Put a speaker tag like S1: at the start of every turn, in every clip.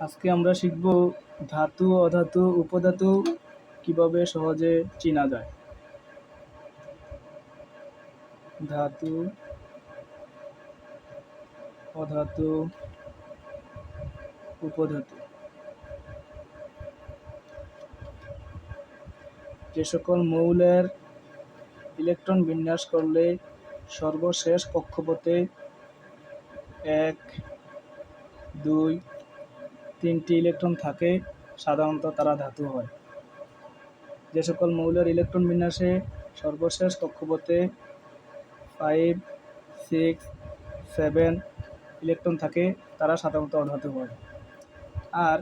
S1: আজকে আমরা শিখব ধাতু অধাতু উপধাতু কিভাবে সহজে চেনা যায়। ধাতু অধাতু উপধাতু যে সকল মৌলের ইলেকট্রন বিন্যাস করলে সর্বশেষ কক্ষপথে 1, 2, 3টি ইলেকট্রন থাকে সাধারণত তারা ধাতু হয়। যে সকল মৌলের ইলেকট্রন বিন্যাসে সর্বশেষ কক্ষপথে 5, 6, 7 ইলেকট্রন থাকে তারা সাধারণত অধাতু হয়। আর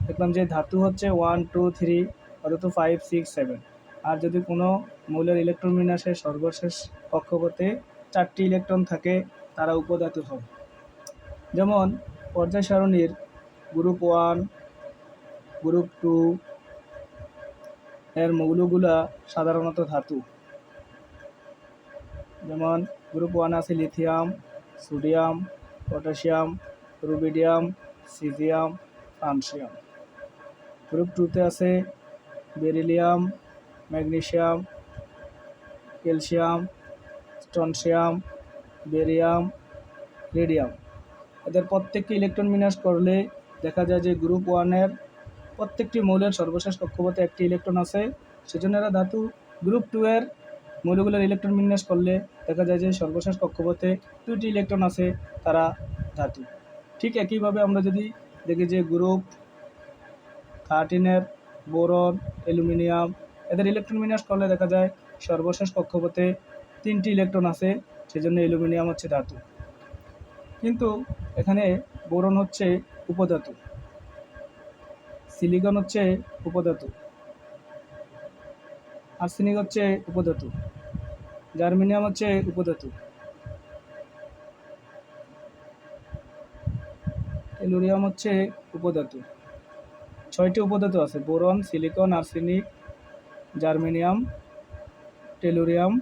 S1: দেখলাম যে ধাতু হচ্ছে 1, 2, 3, অধাতু 5, 6, 7। আর যদি কোনো মৌলের ইলেকট্রন বিন্যাসে সর্বশেষ কক্ষপথে 4টি ইলেকট্রন থাকে তারা উপধাতু হয়। যেমন পর্যায় সারণীর গ্রুপ 1, গ্রুপ 2 এর মৌলগুলা সাধারণত ধাতু। যেমন গ্রুপ 1 আছে lithium, sodium, potassium, rubidium, caesium, francium. Group 2তে আছে beryllium, magnesium, calcium, strontium, barium, radium. এদের প্রত্যেকটি ইলেকট্রন বিন্যাস করলে দেখা যায় যে গ্রুপ 1-এর প্রত্যেকটি মৌলের সর্বশেষ কক্ষপথে একটি ইলেকট্রন আছে, সেজন্য এরা ধাতু। গ্রুপ 2-এর মৌলগুলোর ইলেকট্রন বিন্যাস করলে দেখা যায় যে সর্বশেষ কক্ষপথে 2টি ইলেকট্রন আছে, তারা ধাতু। ঠিক একইভাবে আমরা যদি দেখি যে গ্রুপ 13-এর বোরন, অ্যালুমিনিয়াম এদের ইলেকট্রন বিন্যাস করলে দেখা যায় সর্বশেষ কক্ষপথে 3টি ইলেকট্রন আছে, সেজন্য অ্যালুমিনিয়াম হচ্ছে ধাতু। কিন্তু এখানে বোরন হচ্ছে উপধাতু, সিলিকন হচ্ছে উপধাতু, আর্সেনিক হচ্ছে উপধাতু, জার্মেনিয়াম হচ্ছে উপধাতু, টেলুরিয়াম হচ্ছে উপধাতু। 6টি উপধাতু আছে: boron, silicon, arsenic, germanium, tellurium,